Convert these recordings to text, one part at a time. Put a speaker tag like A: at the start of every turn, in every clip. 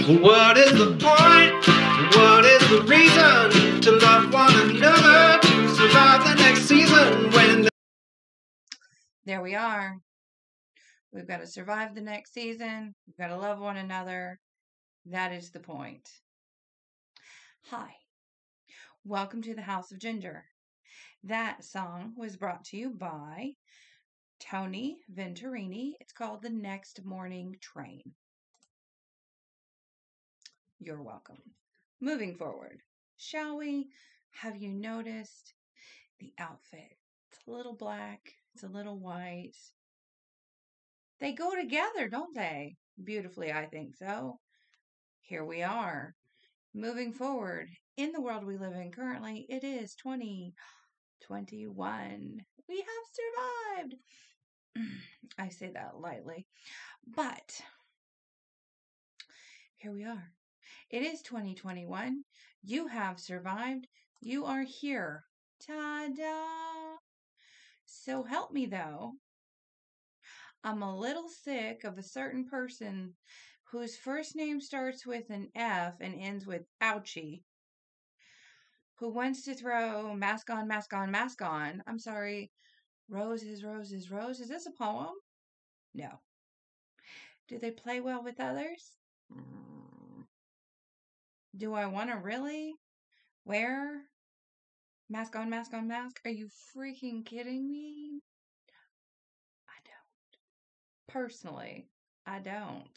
A: What is the point? What is the reason to love one another, to survive the next season when
B: There we are. We've got to survive the next season. We've got to love one another. That is the point. Hi. Welcome to the House of Ginger. That song was brought to you by Tony Venturini. It's called The Next Morning Train. You're welcome. Moving forward, shall we? Have you noticed the outfit? It's a little black. It's a little white. They go together, don't they? Beautifully, I think so. Here we are. Moving forward, in the world we live in currently, it is 2021. We have survived. I say that lightly. But here we are. It is 2021. You have survived. You are here. Ta-da! So help me though. I'm a little sick of a certain person whose first name starts with an F and ends with ouchie, who wants to throw mask on, mask on, mask on. I'm sorry. Roses, roses, roses. Is this a poem? No. Do they play well with others? Do I want to really wear mask on, mask on, mask? Are you freaking kidding me? I don't. Personally, I don't.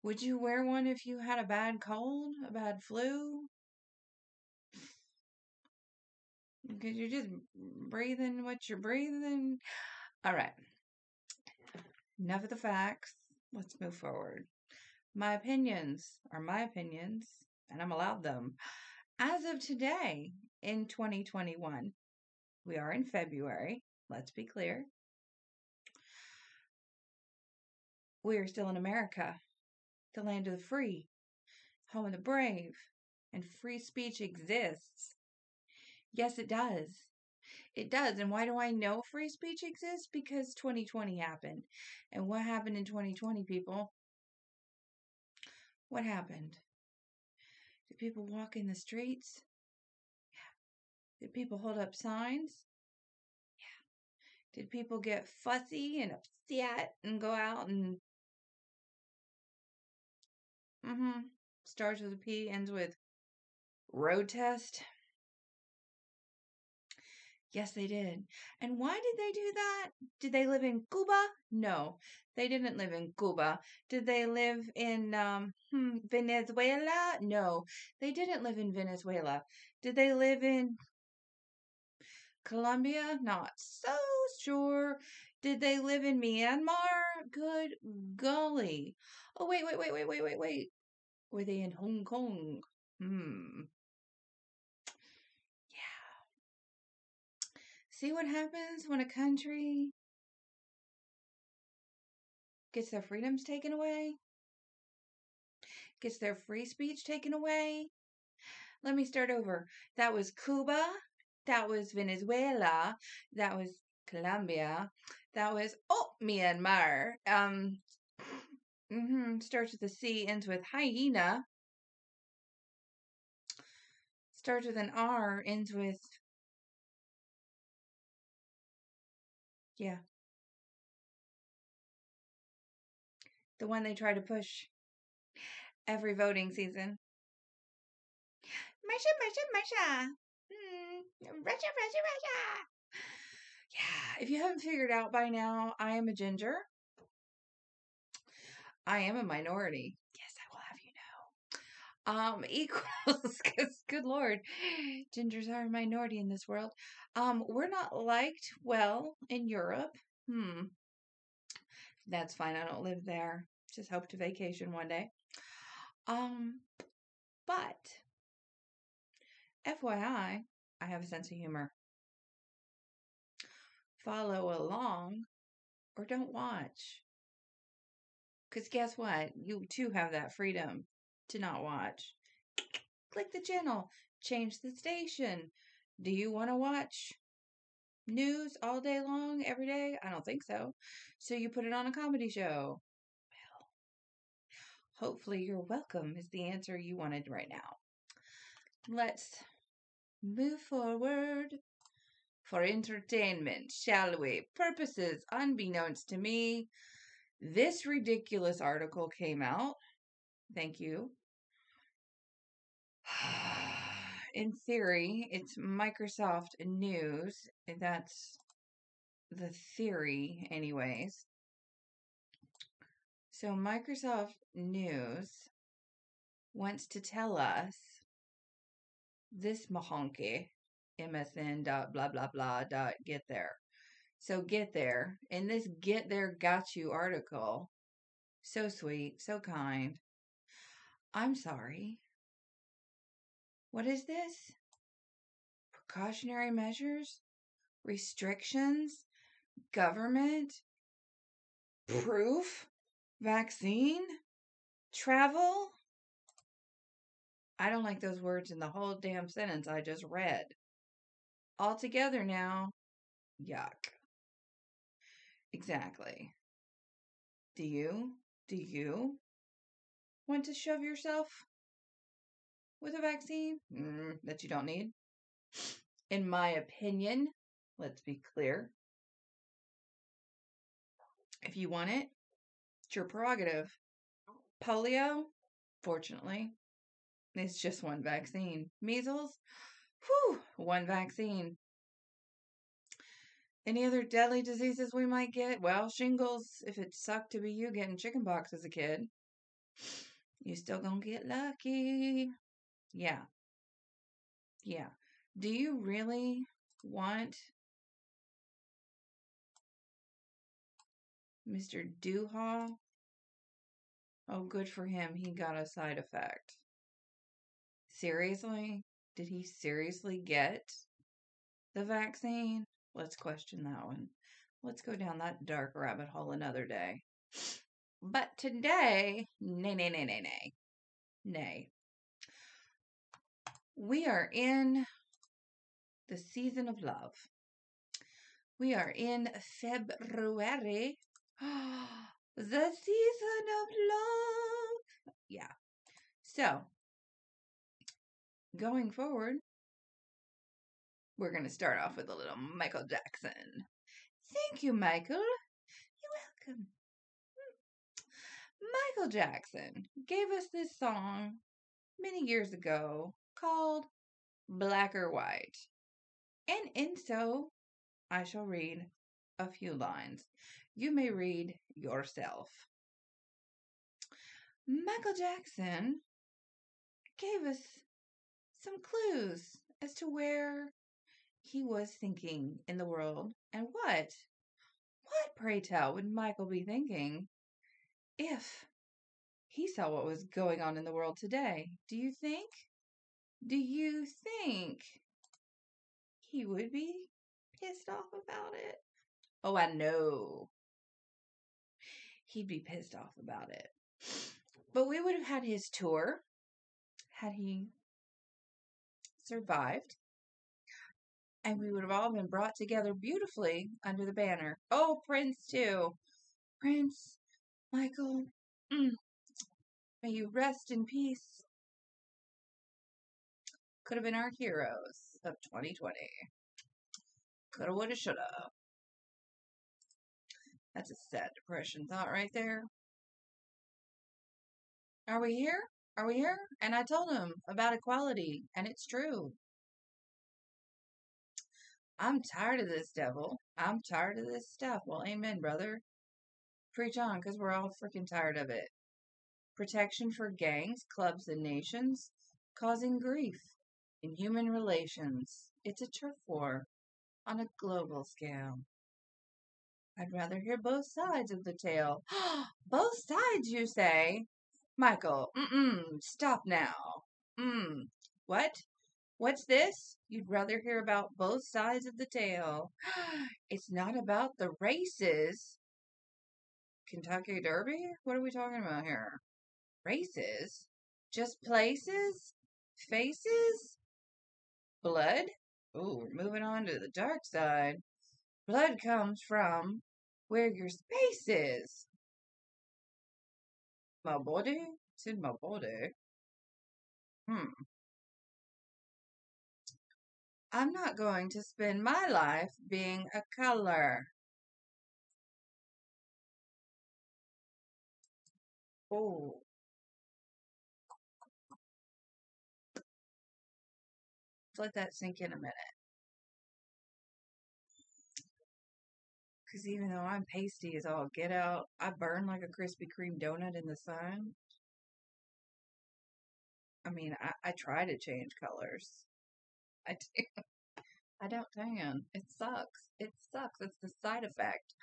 B: Would you wear one if you had a bad cold, a bad flu? Because you're just breathing what you're breathing. All right. Enough of the facts. Let's move forward. My opinions are my opinions, and I'm allowed them. As of today, in 2021, we are in February. Let's be clear. We are still in America, the land of the free, home of the brave, and free speech exists. Yes, it does. It does. And why do I know free speech exists? Because 2020 happened. And what happened in 2020, people? What happened? Did people walk in the streets? Yeah. Did people hold up signs? Yeah. Did people get fussy and upset and go out and starts with a P, ends with road test? Yes, they did. And why did they do that? Did they live in Cuba? No, they didn't live in Cuba. Did they live in Venezuela? No, they didn't live in Venezuela. Did they live in Colombia? Not so sure. Did they live in Myanmar? Good golly. Oh, wait. Were they in Hong Kong? See what happens when a country gets their freedoms taken away? Gets their free speech taken away? Let me start over. That was Cuba. That was Venezuela. That was Colombia. That was, Myanmar. Starts with a C, ends with hyena. Starts with an R, ends with, yeah. The one they try to push every voting season. Russia. Russia. Yeah, if you haven't figured out by now, I am a ginger. I am a minority. Yes, I will have you know. Equals, because good Lord, gingers are a minority in this world. We're not liked well in Europe. That's fine. I don't live there. Just hope to vacation one day. But FYI, I have a sense of humor. Follow along or don't watch. Because guess what? You too have that freedom to not watch. Click the channel. Change the station. Do you want to watch news all day long, every day? I don't think so. So you put it on a comedy show. Hopefully, you're welcome is the answer you wanted right now. Let's move forward for entertainment, shall we? Purposes unbeknownst to me. This ridiculous article came out. Thank you. In theory, it's Microsoft News. That's the theory, anyways. So, Microsoft News wants to tell us this mahonky, MSN dot blah blah blah dot get there. So, get there. In this Get There Got You article, so sweet, so kind. I'm sorry. What is this? Precautionary measures? Restrictions? Government? Proof? Vaccine? Travel? I don't like those words in the whole damn sentence I just read. All together now. Yuck. Exactly. Do you? Do you want to shove yourself with a vaccine that you don't need? In my opinion, let's be clear. If you want it, it's your prerogative. Polio, fortunately, it's just one vaccine. Measles, one vaccine. Any other deadly diseases we might get? Well, shingles, if it sucked to be you getting chickenpox as a kid, you still gonna get lucky. Yeah. Yeah. Do you really want Mr. Doohaw? Oh, good for him. He got a side effect. Seriously? Did he seriously get the vaccine? Let's question that one. Let's go down that dark rabbit hole another day. But today, nay. We are in the season of love. We are in February. The season of love. Yeah. So, going forward, we're going to start off with a little Michael Jackson. Thank you, Michael. You're welcome. Michael Jackson gave us this song many years ago called Black or White. And in so, I shall read a few lines. You may read yourself. Michael Jackson gave us some clues as to where he was thinking in the world and what, pray tell, would Michael be thinking if he saw what was going on in the world today? Do you think he would be pissed off about it? Oh, I know. He'd be pissed off about it. But we would have had his tour had he survived. And we would have all been brought together beautifully under the banner. Oh, Prince, too. Prince, Michael, may you rest in peace. Could have been our heroes of 2020. Coulda, woulda, shoulda. That's a sad depression thought right there. Are we here? Are we here? And I told him about equality, and it's true. I'm tired of this, devil. I'm tired of this stuff. Well, amen, brother. Preach on, because we're all freaking tired of it. Protection for gangs, clubs, and nations, causing grief in human relations. It's a turf war on a global scale. I'd rather hear both sides of the tale. Both sides, you say? Michael, stop now. What? What's this? You'd rather hear about both sides of the tale. It's not about the races. Kentucky Derby? What are we talking about here? Races? Just places? Faces? Blood? Ooh, we're moving on to the dark side. Blood comes from where your space is. My body? It's in my body. I'm not going to spend my life being a color. Oh, let's let that sink in a minute. Because even though I'm pasty as all get out, I burn like a Krispy Kreme donut in the sun. I mean, I try to change colors. I do. I don't tan. It sucks. It sucks. It's the side effect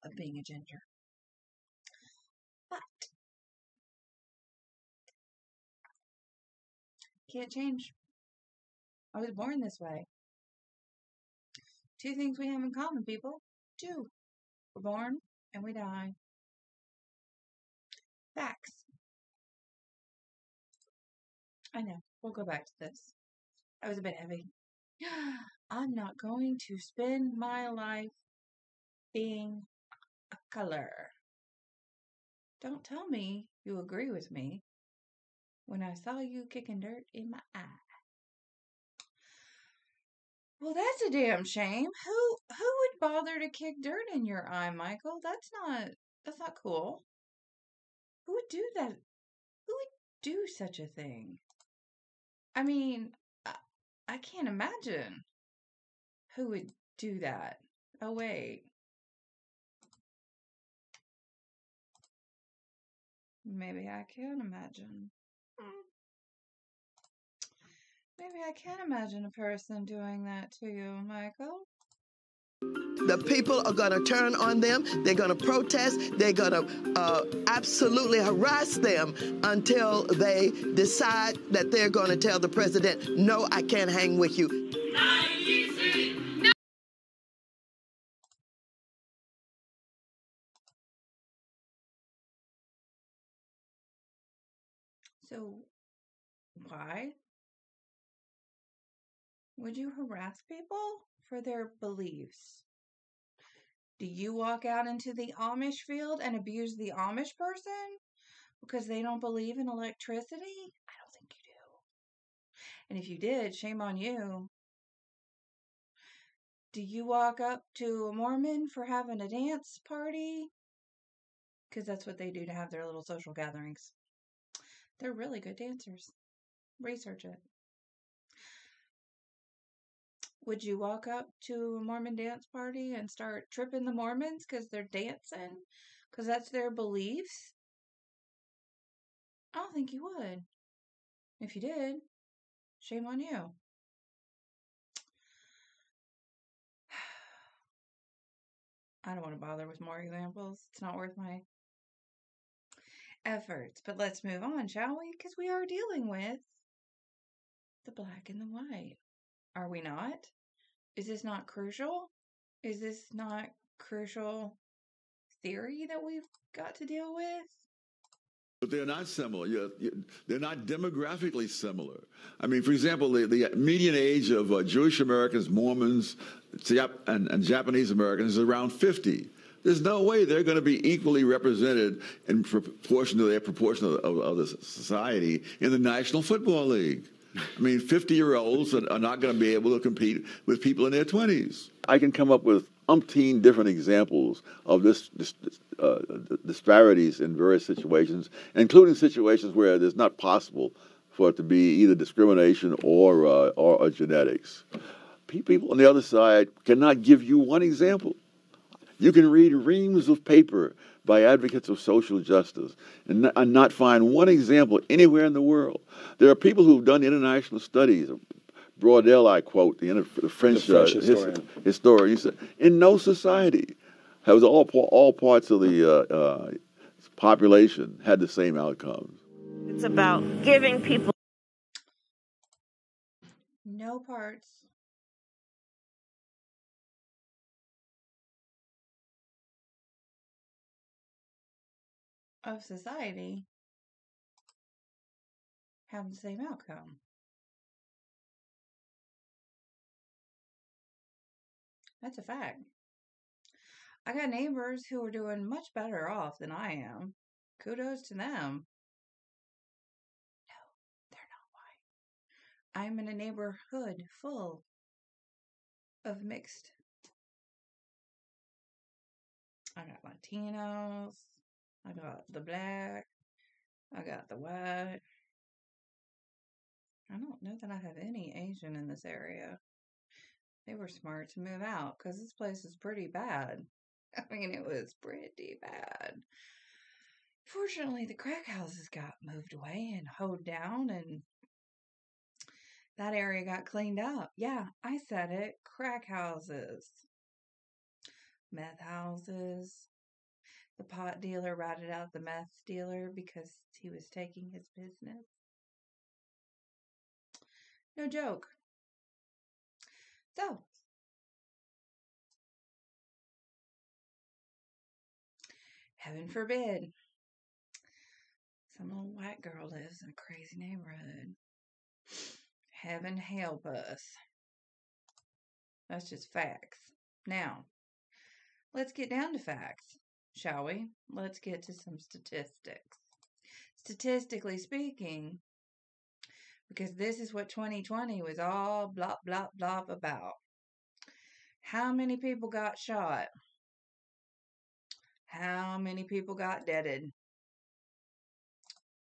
B: of being a ginger. But can't change. I was born this way. Two things we have in common, people. Two. We're born and we die. Facts. I know. We'll go back to this. That was a bit heavy. I'm not going to spend my life being a color. Don't tell me you agree with me when I saw you kicking dirt in my eye. Well, that's a damn shame. Who would bother to kick dirt in your eye, Michael? That's not cool. Who would do that? Who would do such a thing? I mean, I can't imagine who would do that. Oh wait. Maybe I can imagine. Maybe I can imagine a person doing that to you, Michael.
C: The people are going to turn on them. They're going to protest. They're going to absolutely harass them until they decide that they're going to tell the president, no, I can't hang with you.
B: So, why would you harass people for their beliefs? Do you walk out into the Amish field and abuse the Amish person because they don't believe in electricity? I don't think you do. And if you did, shame on you. Do you walk up to a Mormon for having a dance party? Because that's what they do to have their little social gatherings. They're really good dancers. Research it. Would you walk up to a Mormon dance party and start tripping the Mormons because they're dancing? Because that's their beliefs? I don't think you would. If you did, shame on you. I don't want to bother with more examples. It's not worth my efforts. But let's move on, shall we? Because we are dealing with the black and the white. Are we not? Is this not crucial? Is this not crucial theory that we've got to deal with?
D: But they're not similar. They're not demographically similar. I mean, for example, the median age of Jewish Americans, Mormons, and Japanese Americans is around 50. There's no way they're going to be equally represented in proportion to their proportion of the society in the National Football League. I mean, 50-year-olds are not going to be able to compete with people in their 20s. I can come up with umpteen different examples of this disparities in various situations, including situations where it is not possible for it to be either discrimination or genetics. People on the other side cannot give you one example. You can read reams of paper by advocates of social justice and not find one example anywhere in the world. There are people who've done international studies. Braudel, I quote, the French historian. He said, in no society has all parts of the population had the same outcomes.
E: It's about giving people
B: no parts of society have the same outcome. That's a fact. I got neighbors who are doing much better off than I am. Kudos to them. I'm in a neighborhood full of mixed. I got Latinos. I got the black. I got the white. I don't know that I have any Asian in this area. They were smart to move out because this place is pretty bad. I mean, it was pretty bad. Fortunately, the crack houses got moved away and hoed down, and that area got cleaned up. Yeah, I said it. Crack houses. Meth houses. The pot dealer ratted out the meth dealer because he was taking his business. No joke. So, heaven forbid, some little white girl lives in a crazy neighborhood. Heaven help us. That's just facts. Now, let's get down to facts, shall we? Let's get to some statistics. Statistically speaking, because this is what 2020 was all blah, blah, blah about. How many people got shot? How many people got deaded?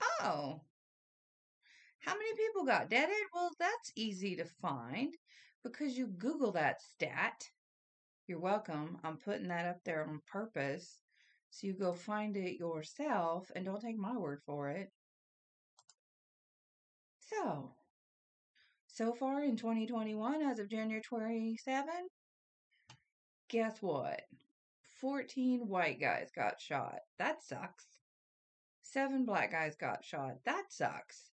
B: Oh, how many people got deaded? Well, that's easy to find because you Google that stat. You're welcome. I'm putting that up there on purpose so you go find it yourself and don't take my word for it. So far in 2021, as of January 27, guess what? 14 white guys got shot. That sucks. 7 black guys got shot. That sucks.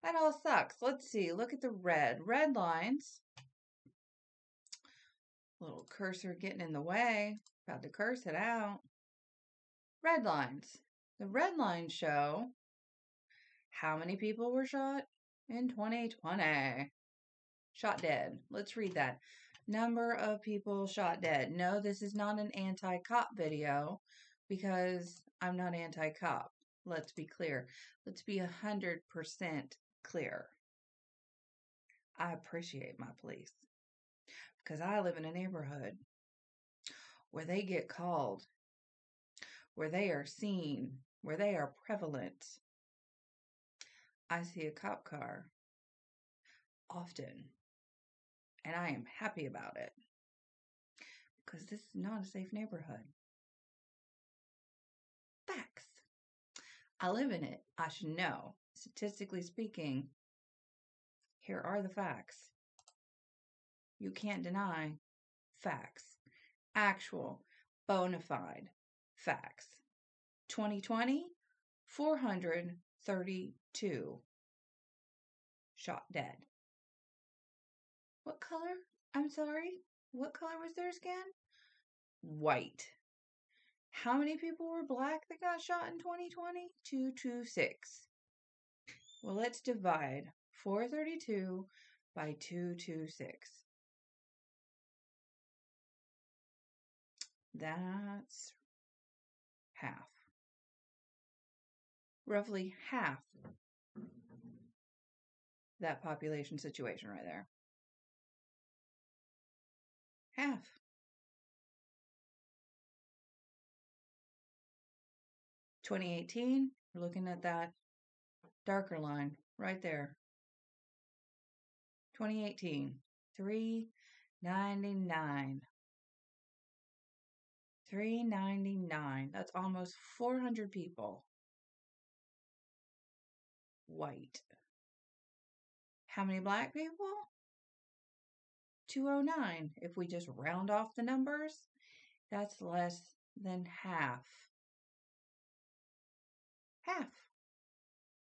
B: That all sucks. Let's see. Look at the red lines. Little cursor getting in the way. About to curse it out. Red lines. The red lines show how many people were shot in 2020. Shot dead. Let's read that. Number of people shot dead. No, this is not an anti-cop video because I'm not anti-cop. Let's be clear. Let's be 100% clear. I appreciate my police because I live in a neighborhood where they get called, where they are seen, where they are prevalent. I see a cop car often, and I am happy about it because this is not a safe neighborhood. Facts. I live in it. I should know. Statistically speaking, here are the facts. You can't deny facts. Actual, bona fide facts. 2020, 432 shot dead. What color? I'm sorry. What color was their skin? White. How many people were black that got shot in 2020? 226. Well, let's divide 432 by 226. That's half. Roughly half that population situation right there. Half. (2018), we're looking at that darker line right there. 2018, 399. 399. That's almost 400 people. White. How many black people? 209. If we just round off the numbers, that's less than half. Half.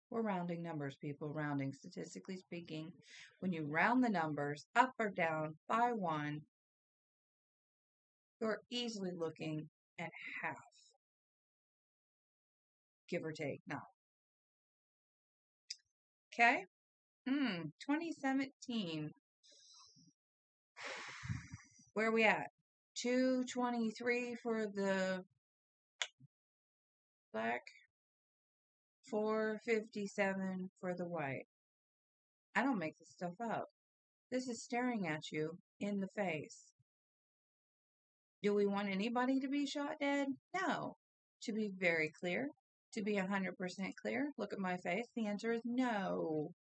B: We're rounding numbers, people. Rounding, statistically speaking. When you round the numbers up or down by 1, you're easily looking at half. Give or take. No. Okay? 2017. Where are we at? 223 for the black, 457 for the white. I don't make this stuff up. This is staring at you in the face. Do we want anybody to be shot dead? No. To be very clear, to be 100% clear, look at my face. The answer is no.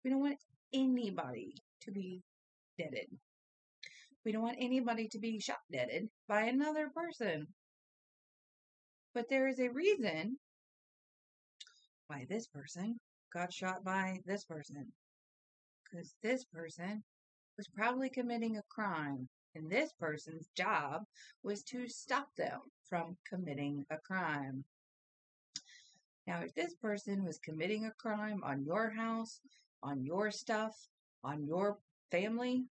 B: We don't want anybody to be deaded. We don't want anybody to be shot deaded by another person. But there is a reason why this person got shot by this person. Because this person was probably committing a crime. And this person's job was to stop them from committing a crime. Now, if this person was committing a crime on your house, on your stuff, on your family,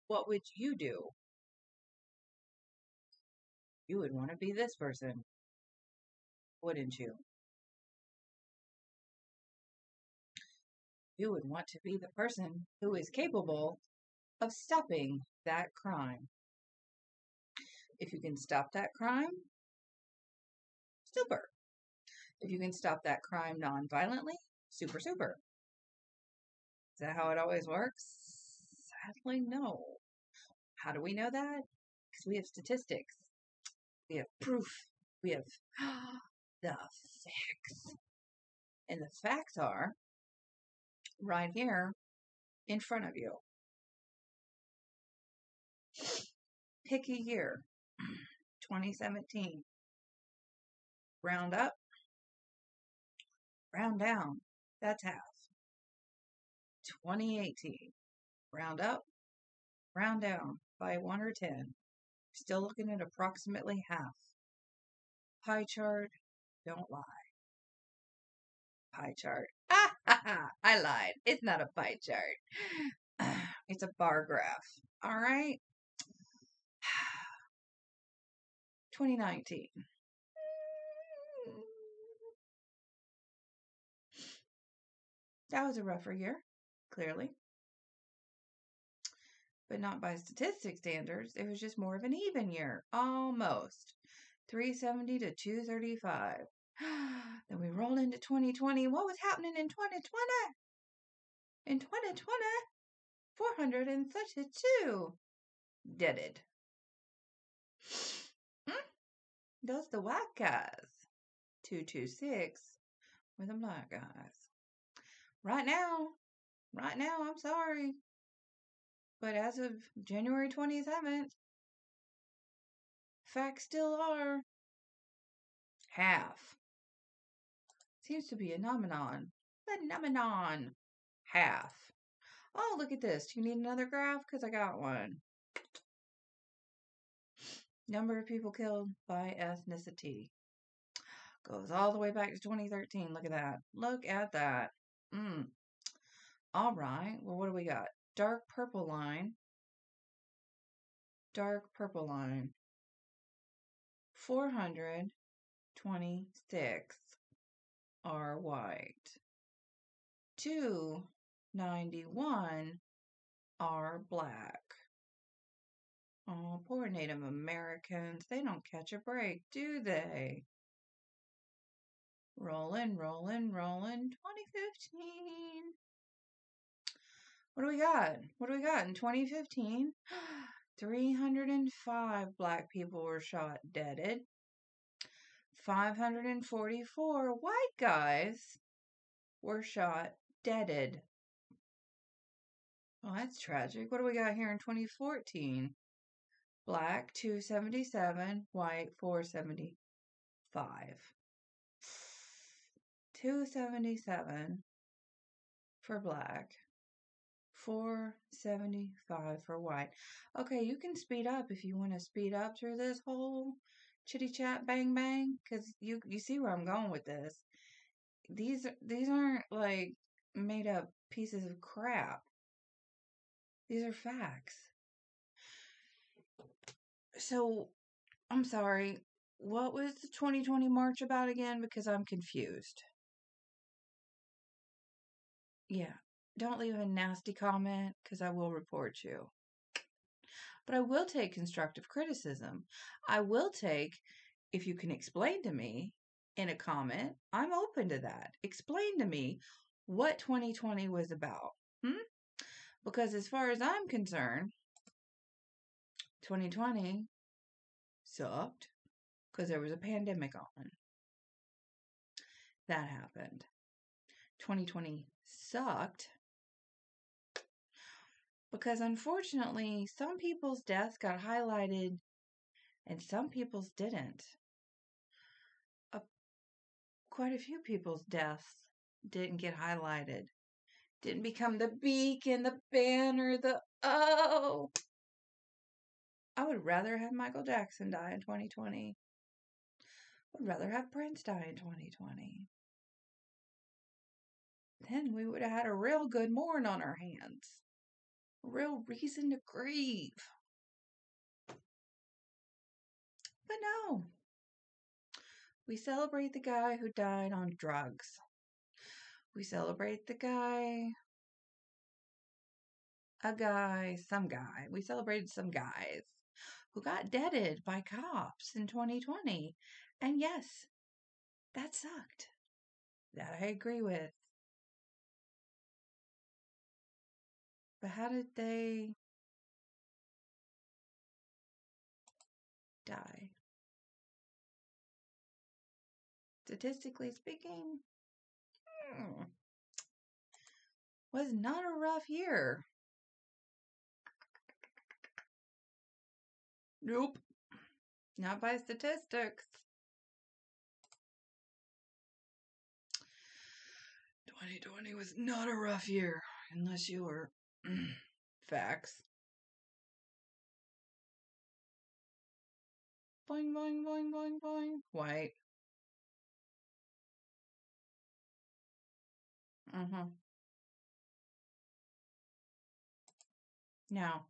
B: what would you do? You would want to be this person, wouldn't you? You would want to be the person who is capable of stopping that crime. If you can stop that crime, super. If you can stop that crime non-violently, super, super. Is that how it always works? Sadly, no. How do we know that? Because we have statistics. We have proof. We have the facts. And the facts are right here in front of you. Pick a year. 2017. Round up. Round down. That's half. 2018. Round up. Round down by 1 or 10. Still looking at approximately half. Pie chart. Don't lie. Pie chart. Ah, ha, ha. I lied. It's not a pie chart. It's a bar graph. All right. 2019. That was a rougher year, clearly. But not by statistic standards. It was just more of an even year. Almost. 370 to 235. Then we rolled into 2020. What was happening in 2020? In 2020, 432 deaded. Those the white guys. 226 were the black guys. Right now, I'm sorry. But as of January 27th, facts still are half. Seems to be a phenomenon. Half. Oh, look at this. Do you need another graph? Because I got one. Number of people killed by ethnicity. Goes all the way back to 2013. Look at that. Look at that. All right. Well, what do we got? Dark purple line. 426 are white. 291 are black. Oh, poor Native Americans. They don't catch a break, do they? Rolling. 2015. What do we got? In 2015? 305 black people were shot deaded. 544 white guys were shot deaded. Well, that's tragic. What do we got here in 2014? Black 277, white 475. 277 for black, 475 for white. Okay, you can speed up if you want to speed up through this whole chitty chat bang bang, because you see where I'm going with this. These aren't like made up pieces of crap. These are facts. So, I'm sorry. What was the 2020 March about again? Because I'm confused. Yeah. Don't leave a nasty comment, because I will report you. But I will take constructive criticism. I will take, if you can explain to me in a comment, I'm open to that. Explain to me what 2020 was about. Because as far as I'm concerned, 2020 sucked because there was a pandemic on. That happened. 2020 sucked because unfortunately some people's deaths got highlighted and some people's didn't. Quite a few people's deaths didn't get highlighted. Didn't become the beacon, the banner, I would rather have Michael Jackson die in 2020. I'd rather have Prince die in 2020. Then we would have had a real good mourn on our hands. A real reason to grieve. But no. We celebrate the guy who died on drugs. We celebrate some guy. We celebrated some guys who got deaded by cops in 2020. And yes, that sucked. That I agree with. But how did they die? Statistically speaking, was not a rough year. Nope. Not by statistics. 2020 was not a rough year, unless you were facts. Boing, boing, boing, boing, boing. White. Now,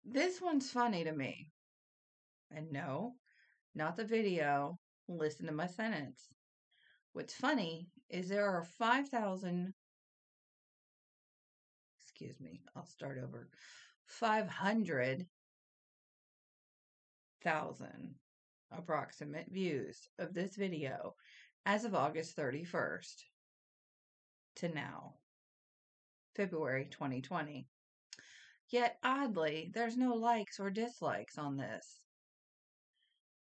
B: this one's funny to me. And no, not the video. Listen to my sentence. What's funny is there are 5,000, excuse me, I'll start over. 500,000 approximate views of this video as of August 31st to now, February 2020. Yet, oddly, there's no likes or dislikes on this.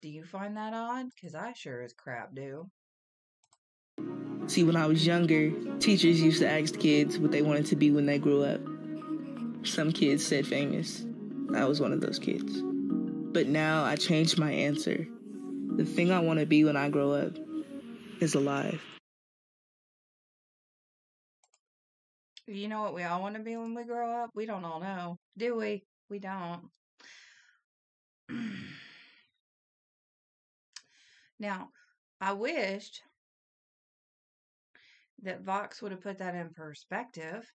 B: Do you find that odd? Because I sure as crap do.
F: See, when I was younger, teachers used to ask kids what they wanted to be when they grew up. Some kids said famous. I was one of those kids. But now I changed my answer. The thing I want to be when I grow up is alive.
B: You know what we all want to be when we grow up? We don't all know, do we? We don't. Now, I wished that Vox would have put that in perspective,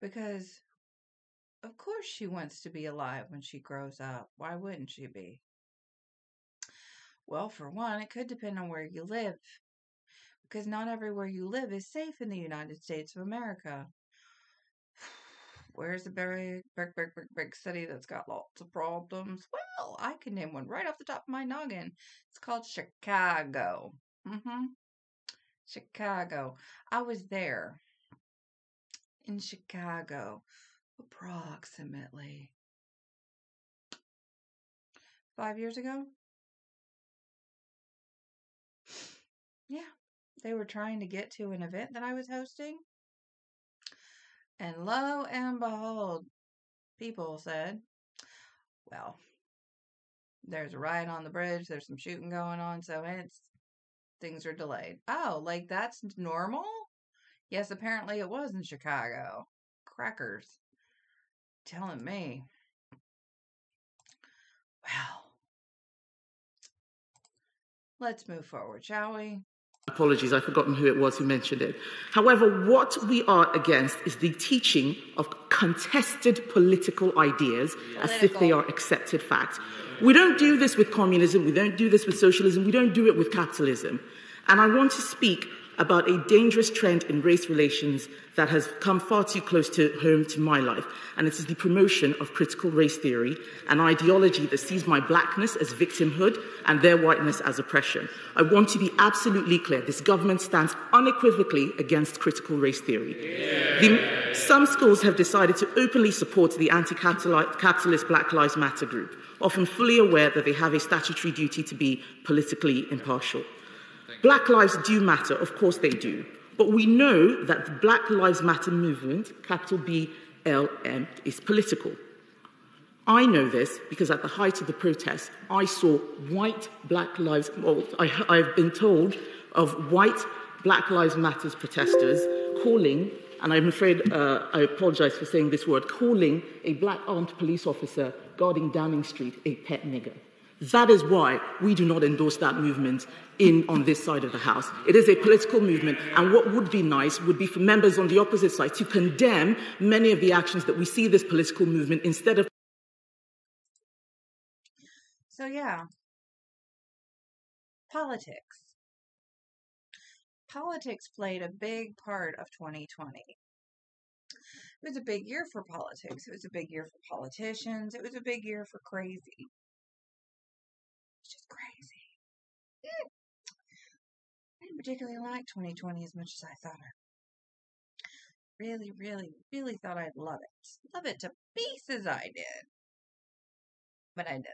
B: because of course she wants to be alive when she grows up. Why wouldn't she be? Well, for one, it could depend on where you live, because not everywhere you live is safe in the United States of America. Where's the big city that's got lots of problems? Well, I can name one right off the top of my noggin. It's called Chicago. Chicago. I was there in Chicago approximately 5 years ago. Yeah, they were trying to get to an event that I was hosting. And lo and behold, people said, well, there's a riot on the bridge, there's some shooting going on, so things are delayed. Oh, like that's normal? Yes, apparently it was in Chicago. Crackers. Telling me. Well, let's move forward, shall we?
G: Apologies, I've forgotten who it was who mentioned it. However, what we are against is the teaching of contested political ideas as if they are accepted facts. We don't do this with communism, we don't do this with socialism, we don't do it with capitalism. And I want to speak about a dangerous trend in race relations that has come far too close to home to my life, and it is the promotion of critical race theory, an ideology that sees my blackness as victimhood and their whiteness as oppression. I want to be absolutely clear. This government stands unequivocally against critical race theory. Some schools have decided to openly support the anti-capitalist Black Lives Matter group, often fully aware that they have a statutory duty to be politically impartial. Black lives do matter, of course they do. But we know that the Black Lives Matter movement, capital BLM, is political. I know this because at the height of the protest, I saw white Black Lives, I've been told of white Black Lives Matter protesters calling, and I'm afraid I apologize for saying this word, calling a black armed police officer guarding Downing Street a pet nigger. That is why we do not endorse that movement on this side of the House. It is a political movement, and what would be nice would be for members on the opposite side to condemn many of the actions that we see this political movement instead of.
B: So yeah, politics. Politics played a big part of 2020. It was a big year for politics. It was a big year for politicians. It was a big year for crazy. It's just crazy. I didn't particularly like 2020 as much as I thought I really, really, really thought I'd love it. Love it to pieces I did. But I didn't.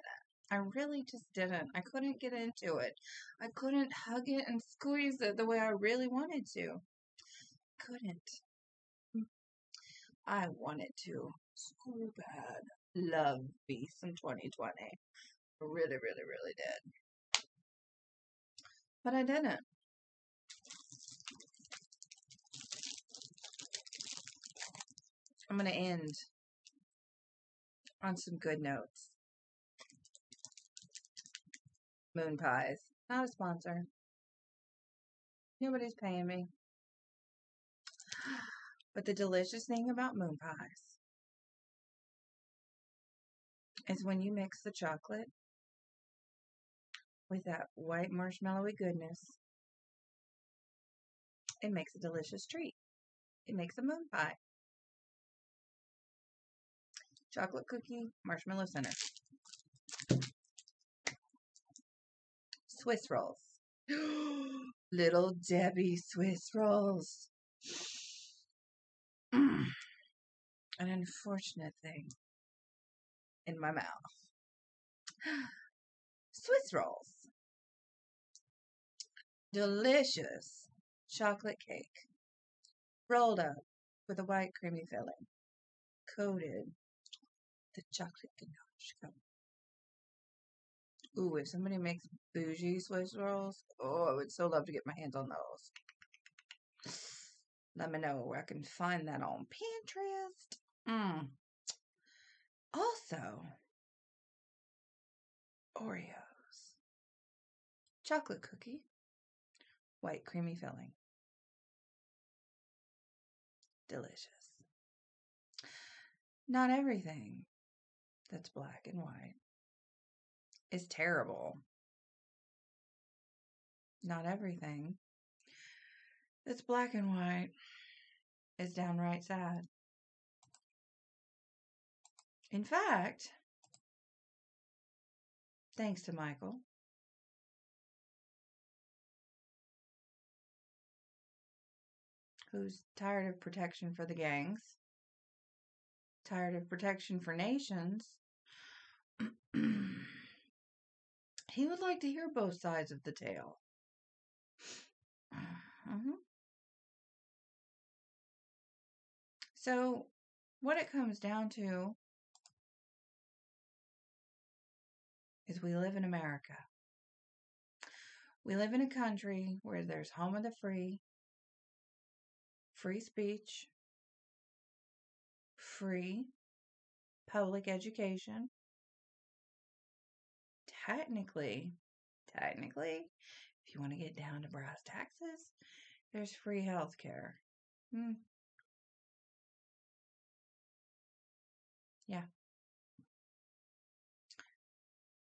B: I really just didn't. I couldn't get into it. I couldn't hug it and squeeze it the way I really wanted to. Couldn't. I wanted to so bad love me some 2020. I really, really, really did. But I didn't. I'm going to end on some good notes. Moon pies. Not a sponsor. Nobody's paying me. But the delicious thing about moon pies is when you mix the chocolate with that white marshmallowy goodness, it makes a delicious treat. It makes a moon pie. Chocolate cookie, marshmallow center. Swiss rolls. Little Debbie Swiss rolls. An unfortunate thing in my mouth. Swiss rolls. Delicious chocolate cake. Rolled up with a white creamy filling. Coated the chocolate ganache. Ooh, if somebody makes bougie Swiss rolls, oh, I would so love to get my hands on those. Let me know where I can find that on Pinterest. Also, Oreos. Chocolate cookie. White creamy filling. Delicious. Not everything that's black and white is terrible. Not everything that's black and white is downright sad. In fact, thanks to Michael, who's tired of protection for the gangs, tired of protection for nations, he would like to hear both sides of the tale. So, what it comes down to is we live in America. We live in a country where there's home of the free, free speech, free public education. Technically, if you want to get down to brass taxes, there's free health care. Yeah.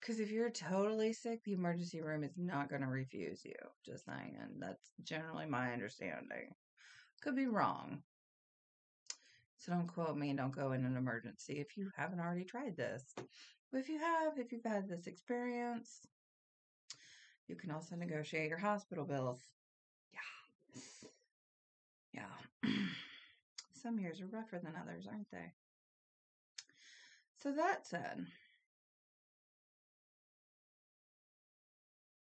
B: Because if you're totally sick, the emergency room is not going to refuse you. Just saying. And that's generally my understanding. Could be wrong. So don't quote me and don't go in an emergency if you haven't already tried this. But if you have, if you've had this experience, you can also negotiate your hospital bills. Yeah. Some years are rougher than others, aren't they? So that said,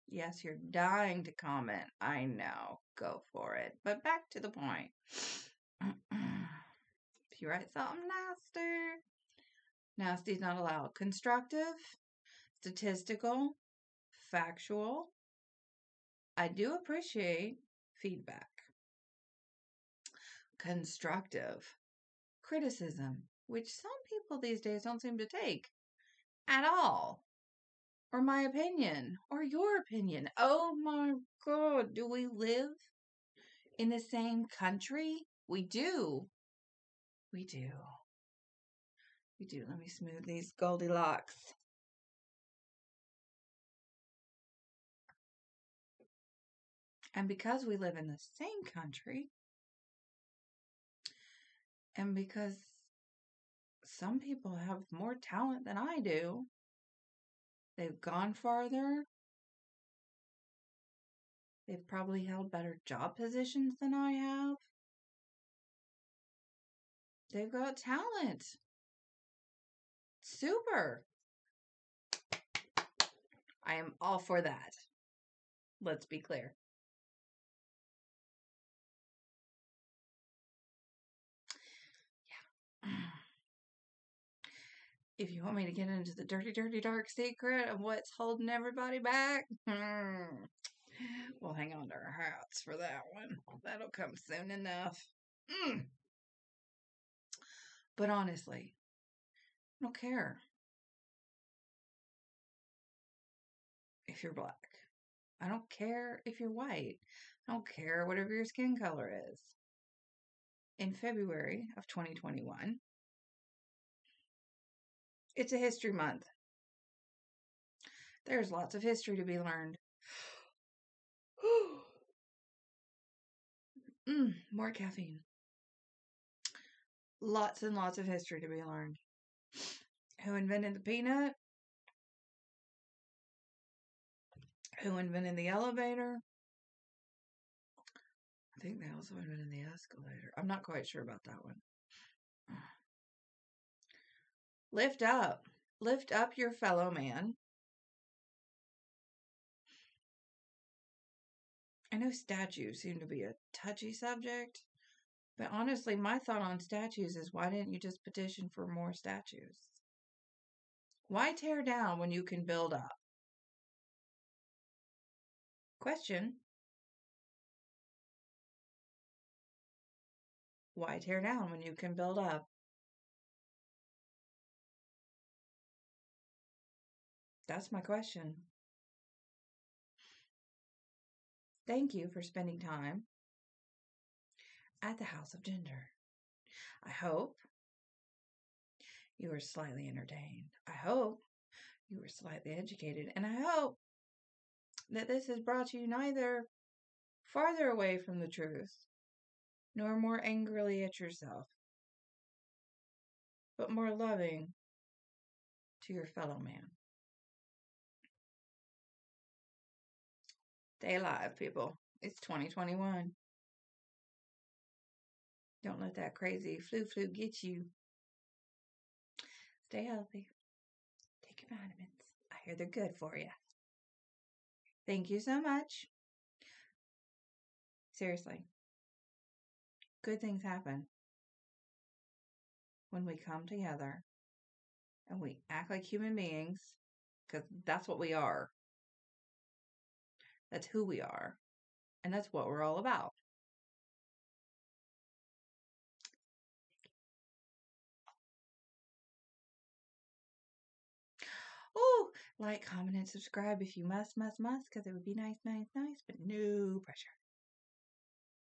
B: yes, you're dying to comment. I know. Go for it. But back to the point. If you write something nasty's not allowed. Constructive, statistical, factual. I do appreciate feedback. Constructive criticism, which some people these days don't seem to take at all. Or my opinion, or your opinion. Oh my God, do we live in the same country? We do. We do. We do. Let me smooth these Goldilocks. And because we live in the same country, and because some people have more talent than I do, they've gone farther, they've probably held better job positions than I have, they've got talent. Super. I am all for that. Let's be clear. Yeah. If you want me to get into the dirty, dirty, dark secret of what's holding everybody back, we'll hang on to our hats for that one. That'll come soon enough. But honestly, I don't care if you're black. I don't care if you're white. I don't care whatever your skin color is. In February of 2021, it's a history month. There's lots of history to be learned. More caffeine. Lots and lots of history to be learned. Who invented the peanut? Who invented the elevator? I think they also invented the escalator. I'm not quite sure about that one. Lift up. Lift up your fellow man. I know statues seem to be a touchy subject, but honestly, my thought on statues is why didn't you just petition for more statues? Why tear down when you can build up? Question. Why tear down when you can build up? That's my question. Thank you for spending time at the House of Gender. I hope you were slightly entertained. I hope you were slightly educated. And I hope that this has brought you neither farther away from the truth nor more angrily at yourself, but more loving to your fellow man. Stay alive, people. It's 2021. Don't let that crazy flu get you. Stay healthy. Take your vitamins. I hear they're good for you. Thank you so much. Seriously. Good things happen when we come together and we act like human beings, because that's what we are. That's who we are. And that's what we're all about. Oh, like, comment, and subscribe if you must, because it would be nice, but no pressure.